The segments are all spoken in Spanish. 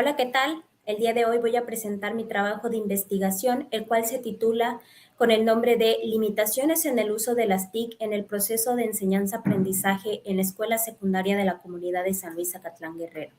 Hola, ¿qué tal? El día de hoy voy a presentar mi trabajo de investigación, el cual se titula con el nombre de Limitaciones en el uso de las TIC en el proceso de enseñanza-aprendizaje en la escuela secundaria de la comunidad de San Luis Acatlán Guerrero.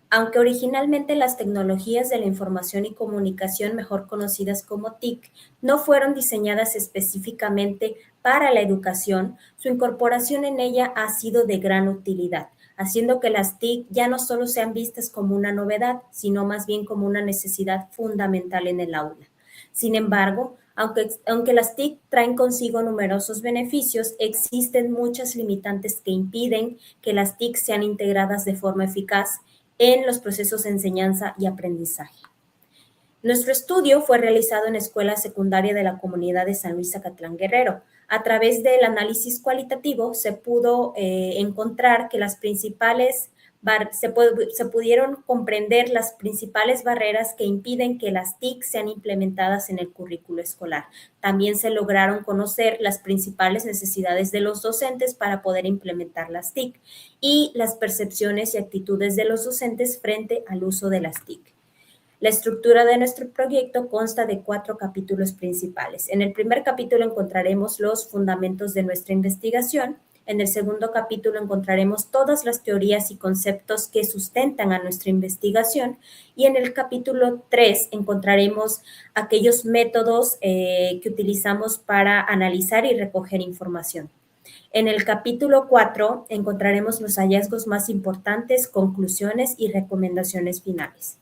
Aunque originalmente las tecnologías de la información y comunicación, mejor conocidas como TIC, no fueron diseñadas específicamente para la educación, su incorporación en ella ha sido de gran utilidad, haciendo que las TIC ya no solo sean vistas como una novedad, sino más bien como una necesidad fundamental en el aula. Sin embargo, aunque las TIC traen consigo numerosos beneficios, existen muchas limitantes que impiden que las TIC sean integradas de forma eficaz en los procesos de enseñanza y aprendizaje. Nuestro estudio fue realizado en la Escuela Secundaria de la Comunidad de San Luis Acatlán Guerrero. A través del análisis cualitativo se pudo encontrar que se pudieron comprender las principales barreras que impiden que las TIC sean implementadas en el currículo escolar. También se lograron conocer las principales necesidades de los docentes para poder implementar las TIC y las percepciones y actitudes de los docentes frente al uso de las TIC. La estructura de nuestro proyecto consta de 4 capítulos principales. En el primer capítulo encontraremos los fundamentos de nuestra investigación. En el segundo capítulo encontraremos todas las teorías y conceptos que sustentan a nuestra investigación. Y en el capítulo 3 encontraremos aquellos métodos que utilizamos para analizar y recoger información. En el capítulo 4 encontraremos los hallazgos más importantes, conclusiones y recomendaciones finales.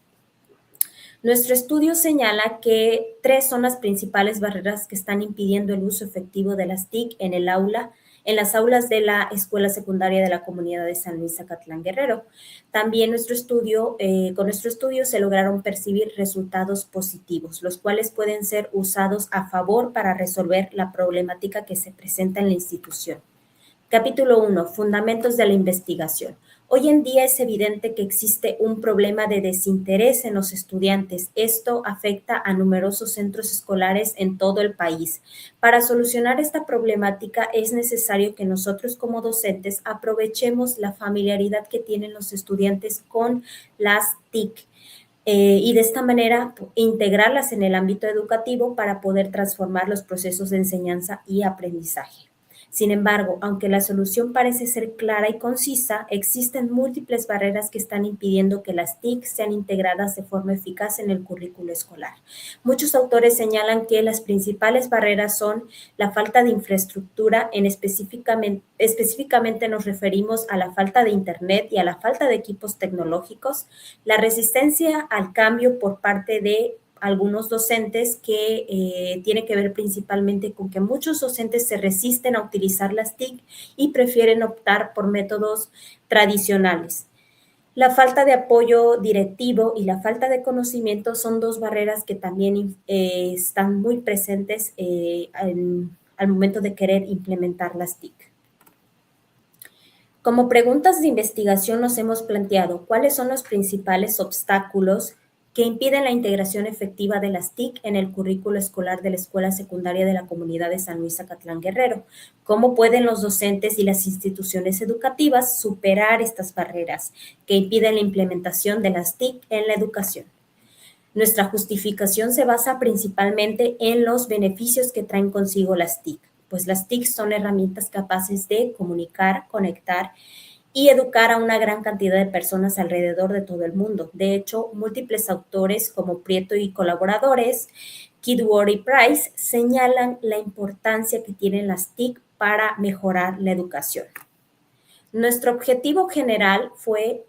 Nuestro estudio señala que 3 son las principales barreras que están impidiendo el uso efectivo de las TIC en las aulas de la Escuela Secundaria de la Comunidad de San Luis Acatlán Guerrero. También con nuestro estudio se lograron percibir resultados positivos, los cuales pueden ser usados a favor para resolver la problemática que se presenta en la institución. Capítulo 1. Fundamentos de la investigación. Hoy en día es evidente que existe un problema de desinterés en los estudiantes. Esto afecta a numerosos centros escolares en todo el país. Para solucionar esta problemática es necesario que nosotros como docentes aprovechemos la familiaridad que tienen los estudiantes con las TIC. Y de esta manera integrarlas en el ámbito educativo para poder transformar los procesos de enseñanza y aprendizaje. Sin embargo, aunque la solución parece ser clara y concisa, existen múltiples barreras que están impidiendo que las TIC sean integradas de forma eficaz en el currículo escolar. Muchos autores señalan que las principales barreras son la falta de infraestructura, específicamente nos referimos a la falta de Internet y a la falta de equipos tecnológicos, la resistencia al cambio por parte de algunos docentes que tiene que ver principalmente con que muchos docentes se resisten a utilizar las TIC y prefieren optar por métodos tradicionales. La falta de apoyo directivo y la falta de conocimiento son 2 barreras que también están muy presentes al momento de querer implementar las TIC. Como preguntas de investigación nos hemos planteado cuáles son los principales obstáculos que impiden la integración efectiva de las TIC en el currículo escolar de la Escuela Secundaria de la Comunidad de San Luis Acatlán Guerrero. ¿Cómo pueden los docentes y las instituciones educativas superar estas barreras que impiden la implementación de las TIC en la educación? Nuestra justificación se basa principalmente en los beneficios que traen consigo las TIC, pues las TIC son herramientas capaces de comunicar, conectar y educar a una gran cantidad de personas alrededor de todo el mundo. De hecho, múltiples autores como Prieto y colaboradores, Kidward y Price, señalan la importancia que tienen las TIC para mejorar la educación. Nuestro objetivo general fue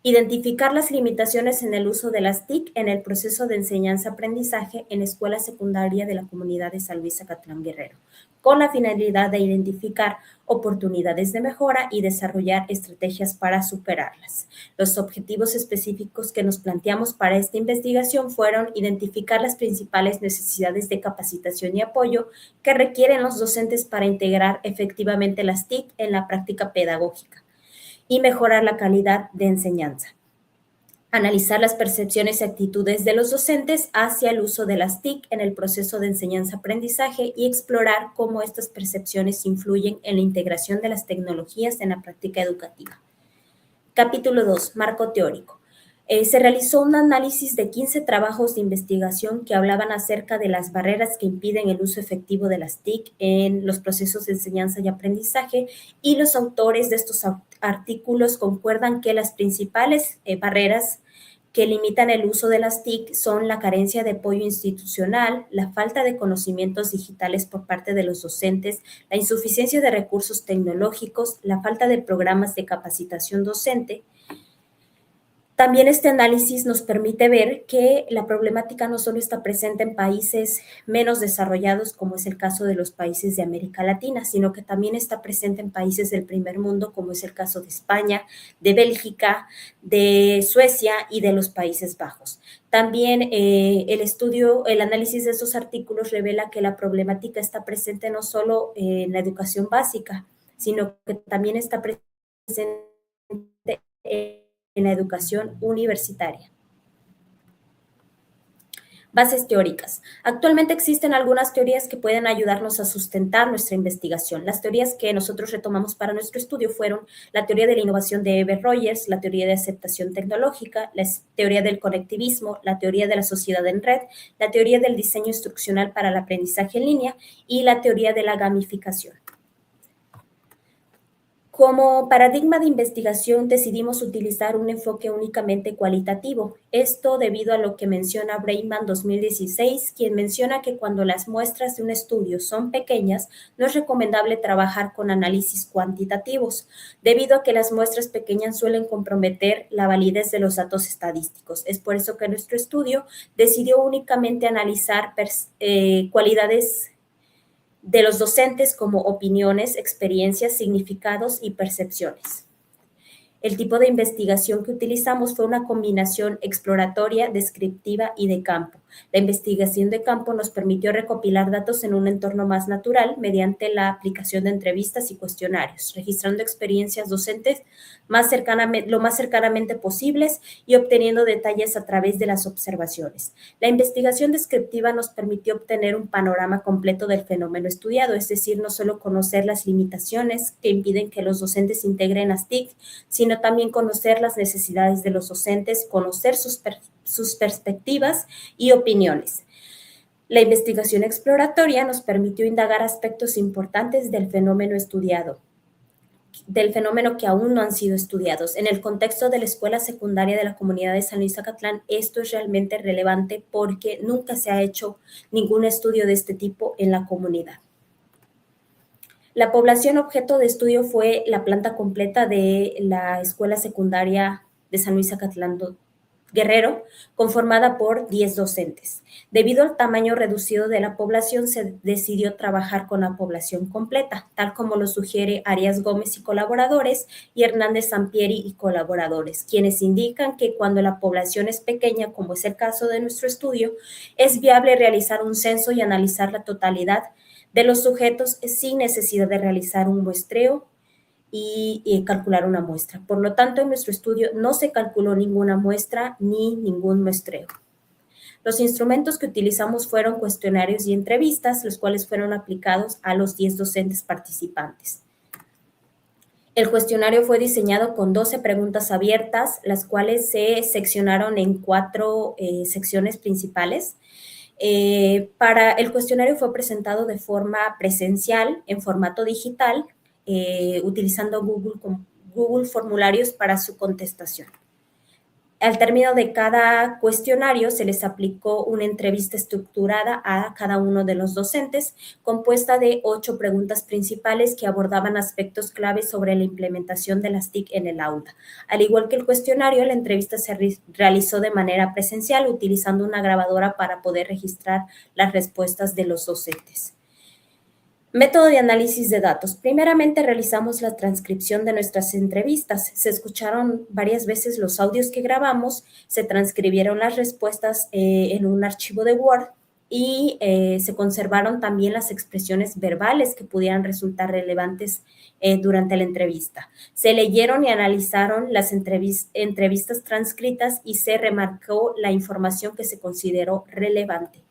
identificar las limitaciones en el uso de las TIC en el proceso de enseñanza-aprendizaje en escuela secundaria de la comunidad de San Luis Acatlán Guerrero, con la finalidad de identificar oportunidades de mejora y desarrollar estrategias para superarlas. Los objetivos específicos que nos planteamos para esta investigación fueron identificar las principales necesidades de capacitación y apoyo que requieren los docentes para integrar efectivamente las TIC en la práctica pedagógica y mejorar la calidad de enseñanza. Analizar las percepciones y actitudes de los docentes hacia el uso de las TIC en el proceso de enseñanza-aprendizaje y explorar cómo estas percepciones influyen en la integración de las tecnologías en la práctica educativa. Capítulo 2. Marco teórico. Se realizó un análisis de 15 trabajos de investigación que hablaban acerca de las barreras que impiden el uso efectivo de las TIC en los procesos de enseñanza y aprendizaje, y los autores de estos artículos concuerdan que las principales barreras que limitan el uso de las TIC son la carencia de apoyo institucional, la falta de conocimientos digitales por parte de los docentes, la insuficiencia de recursos tecnológicos, la falta de programas de capacitación docente. También este análisis nos permite ver que la problemática no solo está presente en países menos desarrollados, como es el caso de los países de América Latina, sino que también está presente en países del primer mundo, como es el caso de España, de Bélgica, de Suecia y de los Países Bajos. También el análisis de estos artículos revela que la problemática está presente no solo en la educación básica, sino que también está presente en la educación universitaria. Bases teóricas. Actualmente existen algunas teorías que pueden ayudarnos a sustentar nuestra investigación. Las teorías que nosotros retomamos para nuestro estudio fueron la teoría de la innovación de Eber Rogers, la teoría de aceptación tecnológica, la teoría del conectivismo, la teoría de la sociedad en red, la teoría del diseño instruccional para el aprendizaje en línea y la teoría de la gamificación. Como paradigma de investigación decidimos utilizar un enfoque únicamente cualitativo, esto debido a lo que menciona Breiman 2016, quien menciona que cuando las muestras de un estudio son pequeñas, no es recomendable trabajar con análisis cuantitativos, debido a que las muestras pequeñas suelen comprometer la validez de los datos estadísticos. Es por eso que nuestro estudio decidió únicamente analizar cualidades de los docentes como opiniones, experiencias, significados y percepciones. El tipo de investigación que utilizamos fue una combinación exploratoria, descriptiva y de campo. La investigación de campo nos permitió recopilar datos en un entorno más natural mediante la aplicación de entrevistas y cuestionarios, registrando experiencias docentes lo más cercanamente posibles y obteniendo detalles a través de las observaciones. La investigación descriptiva nos permitió obtener un panorama completo del fenómeno estudiado, es decir, no solo conocer las limitaciones que impiden que los docentes integren las TIC, sino también conocer las necesidades de los docentes, conocer sus perspectivas y opiniones. La investigación exploratoria nos permitió indagar aspectos importantes del fenómeno estudiado, del fenómeno que aún no han sido estudiados. En el contexto de la escuela secundaria de la comunidad de San Luis Zacatlán, esto es realmente relevante porque nunca se ha hecho ningún estudio de este tipo en la comunidad. La población objeto de estudio fue la planta completa de la escuela secundaria de San Luis Zacatlán Guerrero, conformada por 10 docentes. Debido al tamaño reducido de la población, se decidió trabajar con la población completa, tal como lo sugiere Arias Gómez y colaboradores y Hernández Sampieri y colaboradores, quienes indican que cuando la población es pequeña, como es el caso de nuestro estudio, es viable realizar un censo y analizar la totalidad de los sujetos sin necesidad de realizar un muestreo y calcular una muestra. Por lo tanto, en nuestro estudio no se calculó ninguna muestra ni ningún muestreo. Los instrumentos que utilizamos fueron cuestionarios y entrevistas, los cuales fueron aplicados a los 10 docentes participantes. El cuestionario fue diseñado con 12 preguntas abiertas, las cuales se seccionaron en 4 secciones principales. Para el cuestionario fue presentado de forma presencial, en formato digital, utilizando Google Formularios para su contestación. Al término de cada cuestionario se les aplicó una entrevista estructurada a cada uno de los docentes, compuesta de 8 preguntas principales que abordaban aspectos claves sobre la implementación de las TIC en el aula. Al igual que el cuestionario, la entrevista se realizó de manera presencial, utilizando una grabadora para poder registrar las respuestas de los docentes. Método de análisis de datos. Primeramente realizamos la transcripción de nuestras entrevistas. Se escucharon varias veces los audios que grabamos, se transcribieron las respuestas en un archivo de Word y se conservaron también las expresiones verbales que pudieran resultar relevantes durante la entrevista. Se leyeron y analizaron las entrevistas transcritas y se remarcó la información que se consideró relevante.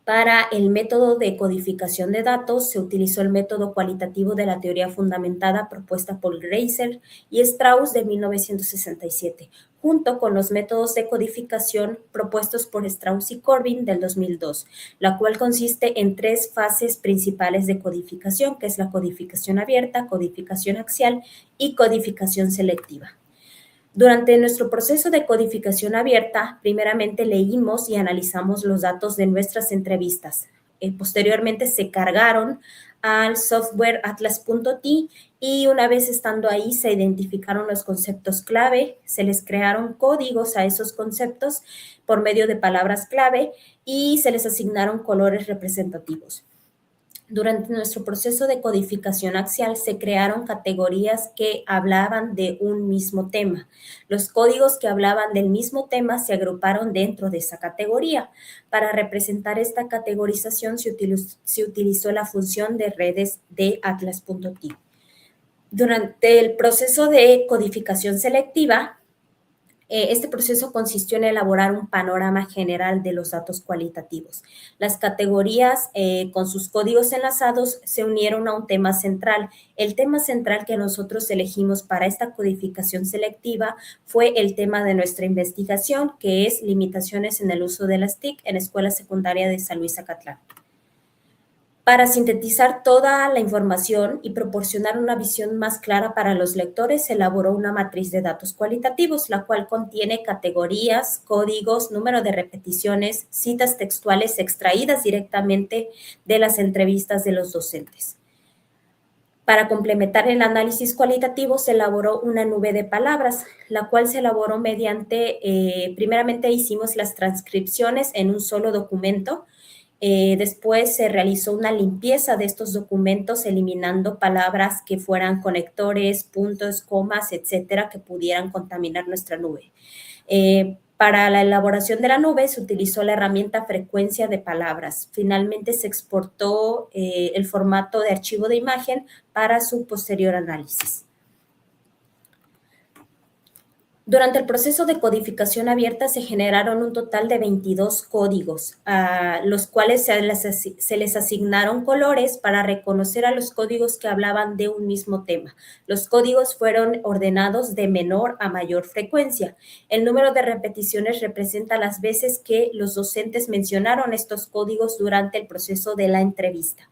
Para el método de codificación de datos se utilizó el método cualitativo de la teoría fundamentada propuesta por Reiser y Strauss de 1967, junto con los métodos de codificación propuestos por Strauss y Corbin del 2002, la cual consiste en 3 fases principales de codificación, que es la codificación abierta, codificación axial y codificación selectiva. Durante nuestro proceso de codificación abierta, primeramente leímos y analizamos los datos de nuestras entrevistas. Posteriormente se cargaron al software atlas.t y una vez estando ahí se identificaron los conceptos clave, se les crearon códigos a esos conceptos por medio de palabras clave y se les asignaron colores representativos. Durante nuestro proceso de codificación axial se crearon categorías que hablaban de un mismo tema. Los códigos que hablaban del mismo tema se agruparon dentro de esa categoría. Para representar esta categorización se utilizó la función de redes de atlas.t. Durante el proceso de codificación selectiva, este proceso consistió en elaborar un panorama general de los datos cualitativos. Las categorías con sus códigos enlazados se unieron a un tema central. El tema central que nosotros elegimos para esta codificación selectiva fue el tema de nuestra investigación, que es limitaciones en el uso de las TIC en Escuela Secundaria de San Luis Acatlán. Para sintetizar toda la información y proporcionar una visión más clara para los lectores, se elaboró una matriz de datos cualitativos, la cual contiene categorías, códigos, número de repeticiones, citas textuales extraídas directamente de las entrevistas de los docentes. Para complementar el análisis cualitativo, se elaboró una nube de palabras, la cual se elaboró mediante, primeramente hicimos las transcripciones en un solo documento. Después se realizó una limpieza de estos documentos eliminando palabras que fueran conectores, puntos, comas, etcétera, que pudieran contaminar nuestra nube. Para la elaboración de la nube se utilizó la herramienta frecuencia de palabras. Finalmente se exportó el formato de archivo de imagen para su posterior análisis. Durante el proceso de codificación abierta se generaron un total de 22 códigos, a los cuales se les asignaron colores para reconocer a los códigos que hablaban de un mismo tema. Los códigos fueron ordenados de menor a mayor frecuencia. El número de repeticiones representa las veces que los docentes mencionaron estos códigos durante el proceso de la entrevista.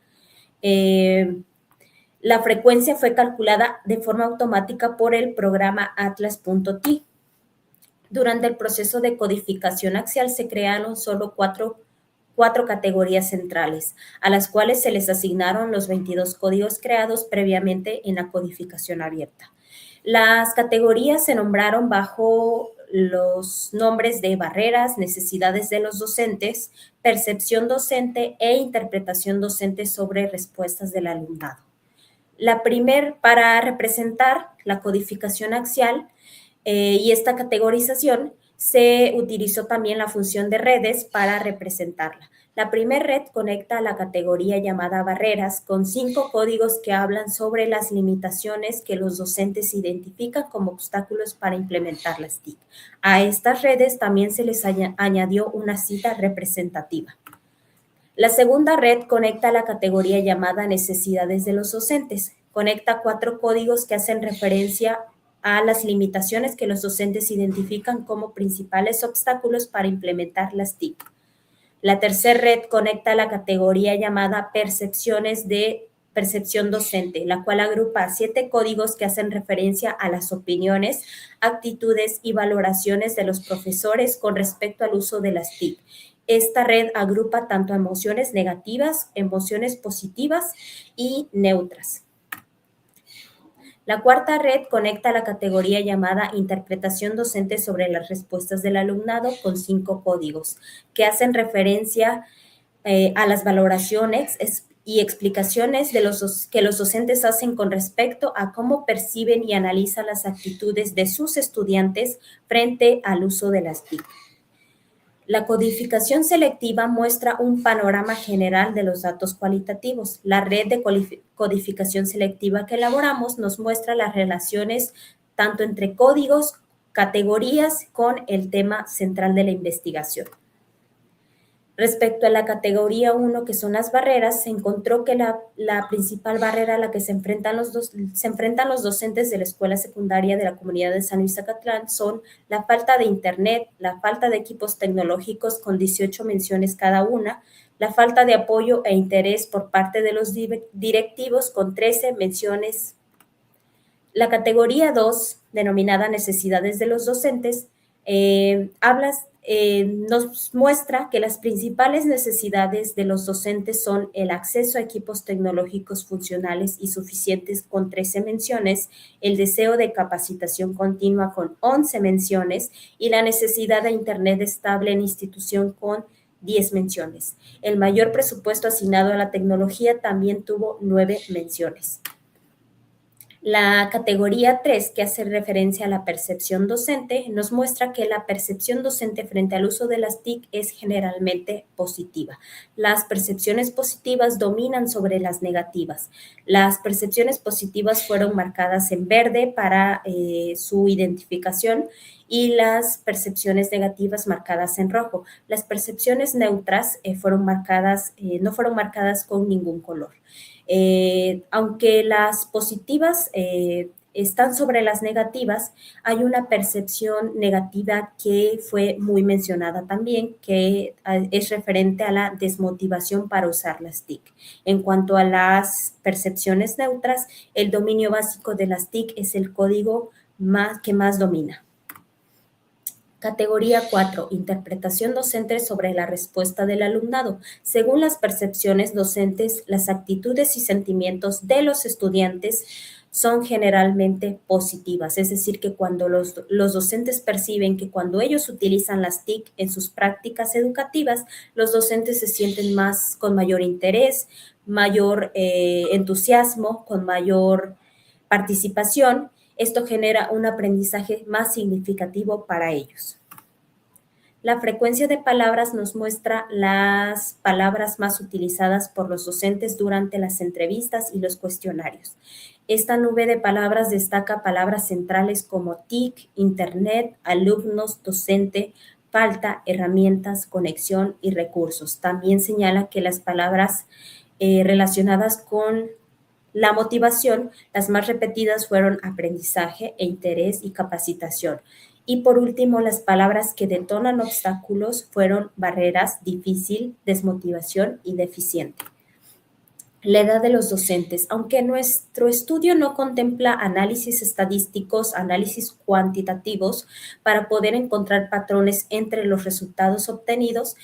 La frecuencia fue calculada de forma automática por el programa atlas.t. Durante el proceso de codificación axial se crearon solo cuatro categorías centrales, a las cuales se les asignaron los 22 códigos creados previamente en la codificación abierta. Las categorías se nombraron bajo los nombres de barreras, necesidades de los docentes, percepción docente e interpretación docente sobre respuestas del alumnado. Para representar la codificación axial y esta categorización, se utilizó también la función de redes para representarla. La primera red conecta a la categoría llamada barreras con 5 códigos que hablan sobre las limitaciones que los docentes identifican como obstáculos para implementar las TIC. A estas redes también se les añadió una cita representativa. La segunda red conecta a la categoría llamada necesidades de los docentes. Conecta 4 códigos que hacen referencia a las limitaciones que los docentes identifican como principales obstáculos para implementar las TIC. La tercera red conecta a la categoría llamada percepciones de percepción docente, la cual agrupa 7 códigos que hacen referencia a las opiniones, actitudes y valoraciones de los profesores con respecto al uso de las TIC. Esta red agrupa tanto emociones negativas, emociones positivas y neutras. La cuarta red conecta a la categoría llamada interpretación docente sobre las respuestas del alumnado con 5 códigos que hacen referencia a las valoraciones y explicaciones que los docentes hacen con respecto a cómo perciben y analizan las actitudes de sus estudiantes frente al uso de las TIC. La codificación selectiva muestra un panorama general de los datos cualitativos. La red de codificación selectiva que elaboramos nos muestra las relaciones tanto entre códigos, categorías con el tema central de la investigación. Respecto a la categoría 1, que son las barreras, se encontró que la principal barrera a la que se enfrentan los docentes de la escuela secundaria de la comunidad de San Luis Zacatlán son la falta de internet, la falta de equipos tecnológicos con 18 menciones cada una, la falta de apoyo e interés por parte de los directivos con 13 menciones. La categoría 2, denominada necesidades de los docentes, nos muestra que las principales necesidades de los docentes son el acceso a equipos tecnológicos funcionales y suficientes con 13 menciones, el deseo de capacitación continua con 11 menciones y la necesidad de Internet estable en institución con 10 menciones. El mayor presupuesto asignado a la tecnología también tuvo 9 menciones. La categoría 3, que hace referencia a la percepción docente, nos muestra que la percepción docente frente al uso de las TIC es generalmente positiva. Las percepciones positivas dominan sobre las negativas. Las percepciones positivas fueron marcadas en verde para su identificación y las percepciones negativas marcadas en rojo. Las percepciones neutras no fueron marcadas con ningún color. Aunque las positivas están sobre las negativas, hay una percepción negativa que fue muy mencionada también, que es referente a la desmotivación para usar las TIC. En cuanto a las percepciones neutras, el dominio básico de las TIC es el código que más domina. Categoría 4. Interpretación docente sobre la respuesta del alumnado. Según las percepciones docentes, las actitudes y sentimientos de los estudiantes son generalmente positivas, es decir, que cuando los docentes perciben que cuando ellos utilizan las TIC en sus prácticas educativas, los docentes se sienten con mayor interés, mayor entusiasmo, con mayor participación. Esto genera un aprendizaje más significativo para ellos. La frecuencia de palabras nos muestra las palabras más utilizadas por los docentes durante las entrevistas y los cuestionarios. Esta nube de palabras destaca palabras centrales como TIC, Internet, alumnos, docente, falta, herramientas, conexión y recursos. También señala que las palabras relacionadas con la motivación, las más repetidas fueron aprendizaje e interés y capacitación. Y por último, las palabras que detonan obstáculos fueron barreras, difícil, desmotivación y deficiente. La edad de los docentes. Aunque nuestro estudio no contempla análisis estadísticos, análisis cuantitativos para poder encontrar patrones entre los resultados obtenidos,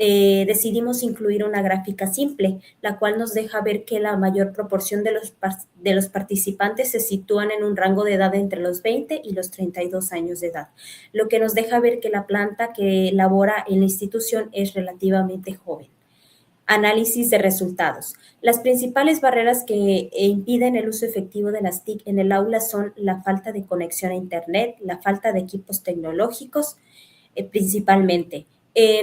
decidimos incluir una gráfica simple, la cual nos deja ver que la mayor proporción de los participantes se sitúan en un rango de edad entre los 20 y los 32 años de edad, lo que nos deja ver que la planta que labora en la institución es relativamente joven. Análisis de resultados. Las principales barreras que impiden el uso efectivo de las TIC en el aula son la falta de conexión a Internet, la falta de equipos tecnológicos, principalmente.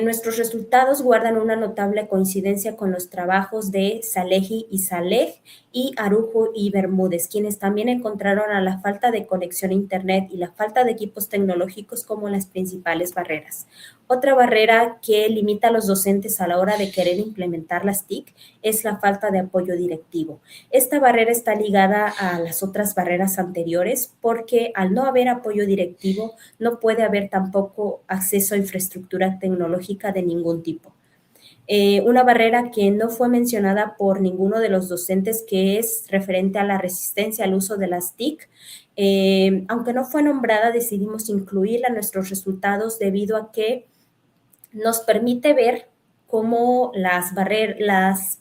Nuestros resultados guardan una notable coincidencia con los trabajos de Salehi y Saleh y Arujo y Bermúdez, quienes también encontraron a la falta de conexión a Internet y la falta de equipos tecnológicos como las principales barreras. Otra barrera que limita a los docentes a la hora de querer implementar las TIC es la falta de apoyo directivo. Esta barrera está ligada a las otras barreras anteriores porque al no haber apoyo directivo no puede haber tampoco acceso a infraestructura tecnológica de ningún tipo. Una barrera que no fue mencionada por ninguno de los docentes, que es referente a la resistencia al uso de las TIC. Aunque no fue nombrada, decidimos incluirla en nuestros resultados debido a que nos permite ver cómo las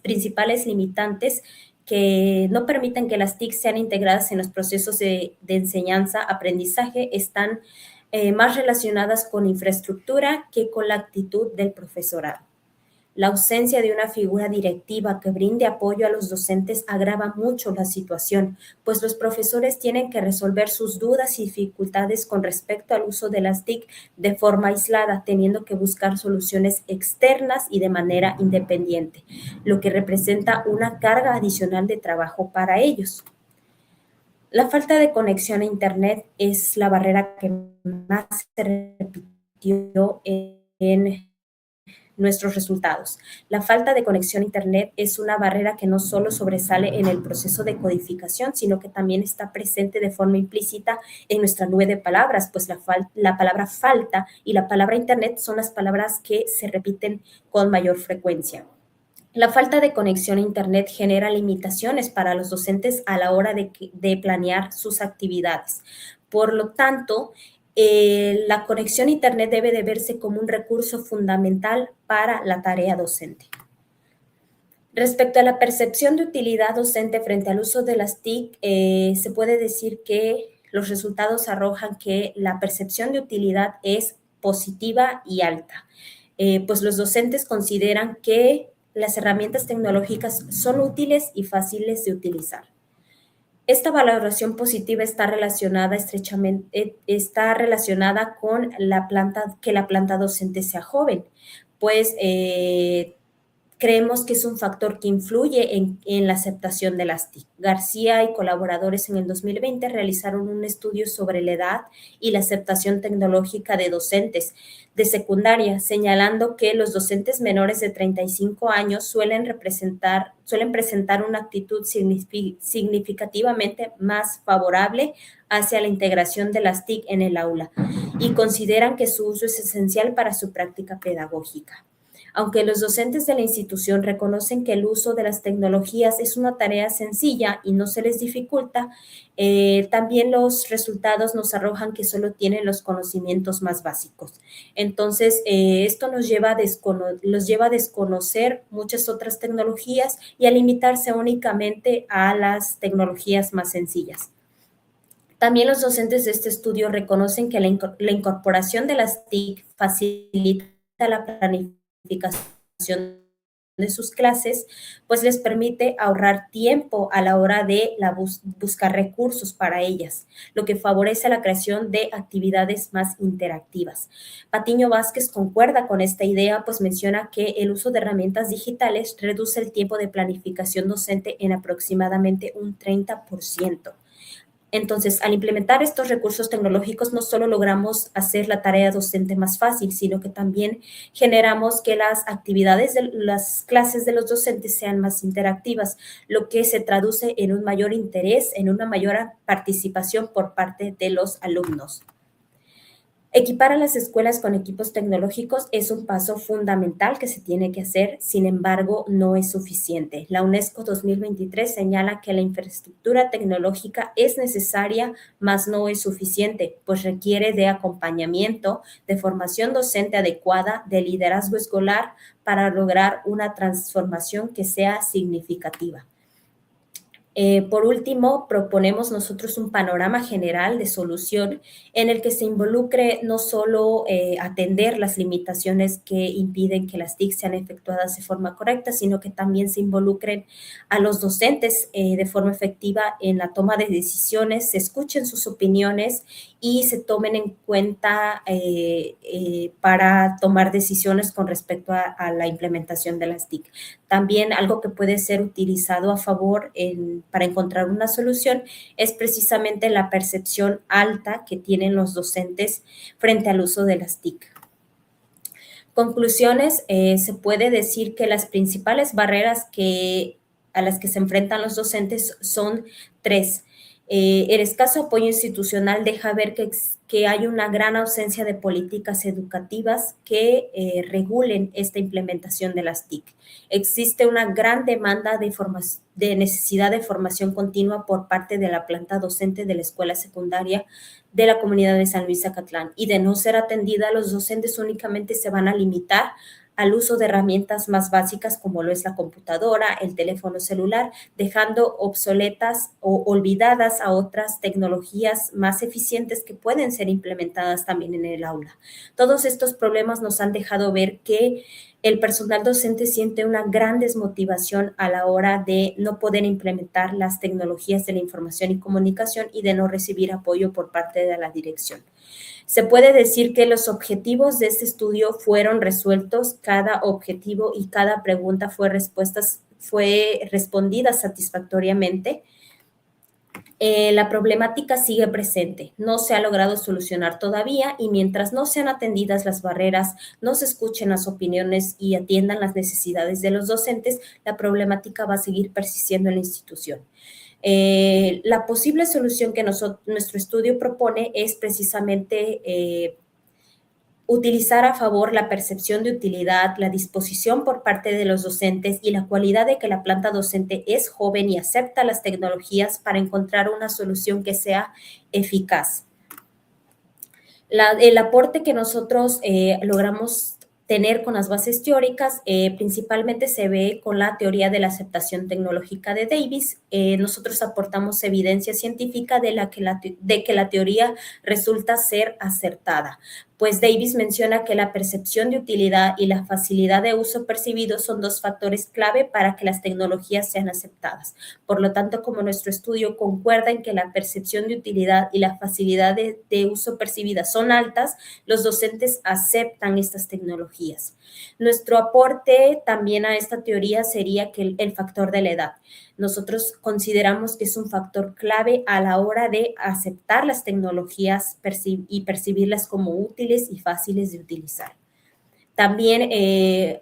principales limitantes que no permiten que las TIC sean integradas en los procesos de enseñanza-aprendizaje están más relacionadas con infraestructura que con la actitud del profesorado. La ausencia de una figura directiva que brinde apoyo a los docentes agrava mucho la situación, pues los profesores tienen que resolver sus dudas y dificultades con respecto al uso de las TIC de forma aislada, teniendo que buscar soluciones externas y de manera independiente, lo que representa una carga adicional de trabajo para ellos. La falta de conexión a Internet es la barrera que más se repitió en nuestros resultados. La falta de conexión a Internet es una barrera que no solo sobresale en el proceso de codificación, sino que también está presente de forma implícita en nuestra nube de palabras, pues la palabra falta y la palabra Internet son las palabras que se repiten con mayor frecuencia. La falta de conexión a Internet genera limitaciones para los docentes a la hora de planear sus actividades. Por lo tanto, la conexión a Internet debe de verse como un recurso fundamental para la tarea docente. Respecto a la percepción de utilidad docente frente al uso de las TIC, se puede decir que los resultados arrojan que la percepción de utilidad es positiva y alta, pues los docentes consideran que las herramientas tecnológicas son útiles y fáciles de utilizar. Esta valoración positiva está relacionada estrechamente, con que la planta docente sea joven, pues creemos que es un factor que influye en la aceptación de las TIC. García y colaboradores en el 2020 realizaron un estudio sobre la edad y la aceptación tecnológica de docentes de secundaria, señalando que los docentes menores de 35 años suelen presentar una actitud significativamente más favorable hacia la integración de las TIC en el aula y consideran que su uso es esencial para su práctica pedagógica. Aunque los docentes de la institución reconocen que el uso de las tecnologías es una tarea sencilla y no se les dificulta, también los resultados nos arrojan que solo tienen los conocimientos más básicos. Entonces, esto los lleva a desconocer muchas otras tecnologías y a limitarse únicamente a las tecnologías más sencillas. También los docentes de este estudio reconocen que la incorporación de las TIC facilita la planificación de sus clases, pues les permite ahorrar tiempo a la hora de buscar recursos para ellas, lo que favorece la creación de actividades más interactivas. Patiño Vázquez concuerda con esta idea, pues menciona que el uso de herramientas digitales reduce el tiempo de planificación docente en aproximadamente un 30%. Entonces, al implementar estos recursos tecnológicos, no solo logramos hacer la tarea docente más fácil, sino que también generamos que las actividades de las clases de los docentes sean más interactivas, lo que se traduce en un mayor interés, en una mayor participación por parte de los alumnos. Equipar a las escuelas con equipos tecnológicos es un paso fundamental que se tiene que hacer, sin embargo, no es suficiente. La UNESCO 2023 señala que la infraestructura tecnológica es necesaria, mas no es suficiente, pues requiere de acompañamiento, de formación docente adecuada, de liderazgo escolar para lograr una transformación que sea significativa. Por último, proponemos nosotros un panorama general de solución en el que se involucre no solo atender las limitaciones que impiden que las TIC sean efectuadas de forma correcta, sino que también se involucren a los docentes de forma efectiva en la toma de decisiones, se escuchen sus opiniones y se tomen en cuenta para tomar decisiones con respecto a la implementación de las TIC. También algo que puede ser utilizado a favor para encontrar una solución es precisamente la percepción alta que tienen los docentes frente al uso de las TIC. Conclusiones, se puede decir que las principales barreras a las que se enfrentan los docentes son tres. El escaso apoyo institucional deja ver que hay una gran ausencia de políticas educativas que regulen esta implementación de las TIC. Existe una gran demanda de necesidad de formación continua por parte de la planta docente de la escuela secundaria de la comunidad de San Luis Zacatlán, y de no ser atendida, los docentes únicamente se van a limitar al uso de herramientas más básicas como lo es la computadora, el teléfono celular, dejando obsoletas o olvidadas a otras tecnologías más eficientes que pueden ser implementadas también en el aula. Todos estos problemas nos han dejado ver que el personal docente siente una gran desmotivación a la hora de no poder implementar las tecnologías de la información y comunicación y de no recibir apoyo por parte de la dirección. Se puede decir que los objetivos de este estudio fueron resueltos, cada objetivo y cada pregunta fue respondida satisfactoriamente. La problemática sigue presente, no se ha logrado solucionar todavía y mientras no sean atendidas las barreras, no se escuchen las opiniones y atiendan las necesidades de los docentes, la problemática va a seguir persistiendo en la institución. La posible solución que nuestro estudio propone es precisamente utilizar a favor la percepción de utilidad, la disposición por parte de los docentes y la cualidad de que la planta docente es joven y acepta las tecnologías para encontrar una solución que sea eficaz. El aporte que nosotros logramos tener con las bases teóricas principalmente se ve con la teoría de la aceptación tecnológica de Davis. Nosotros aportamos evidencia científica de que la teoría resulta ser acertada, pues Davis menciona que la percepción de utilidad y la facilidad de uso percibido son dos factores clave para que las tecnologías sean aceptadas. Por lo tanto, como nuestro estudio concuerda en que la percepción de utilidad y la facilidad de uso percibida son altas, los docentes aceptan estas tecnologías. Nuestro aporte también a esta teoría sería que el factor de la edad. Nosotros consideramos que es un factor clave a la hora de aceptar las tecnologías y percibirlas como útiles y fáciles de utilizar. También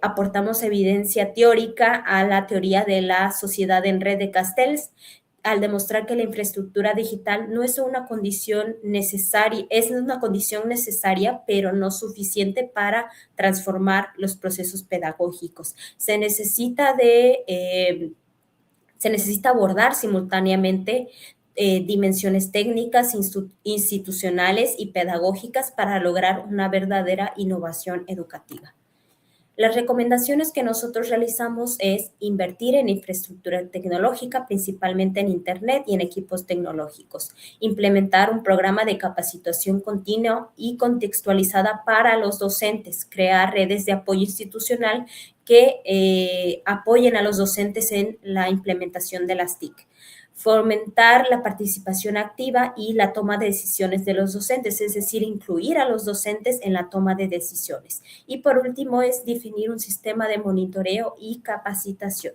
aportamos evidencia teórica a la teoría de la sociedad en red de Castells, al demostrar que la infraestructura digital no es una condición necesaria, es una condición necesaria, pero no suficiente para transformar los procesos pedagógicos. Se necesita abordar simultáneamente dimensiones técnicas, institucionales y pedagógicas para lograr una verdadera innovación educativa. Las recomendaciones que nosotros realizamos es invertir en infraestructura tecnológica, principalmente en Internet y en equipos tecnológicos, implementar un programa de capacitación continua y contextualizada para los docentes, crear redes de apoyo institucional que apoyen a los docentes en la implementación de las TIC. Fomentar la participación activa y la toma de decisiones de los docentes, es decir, incluir a los docentes en la toma de decisiones. Y por último es definir un sistema de monitoreo y capacitación.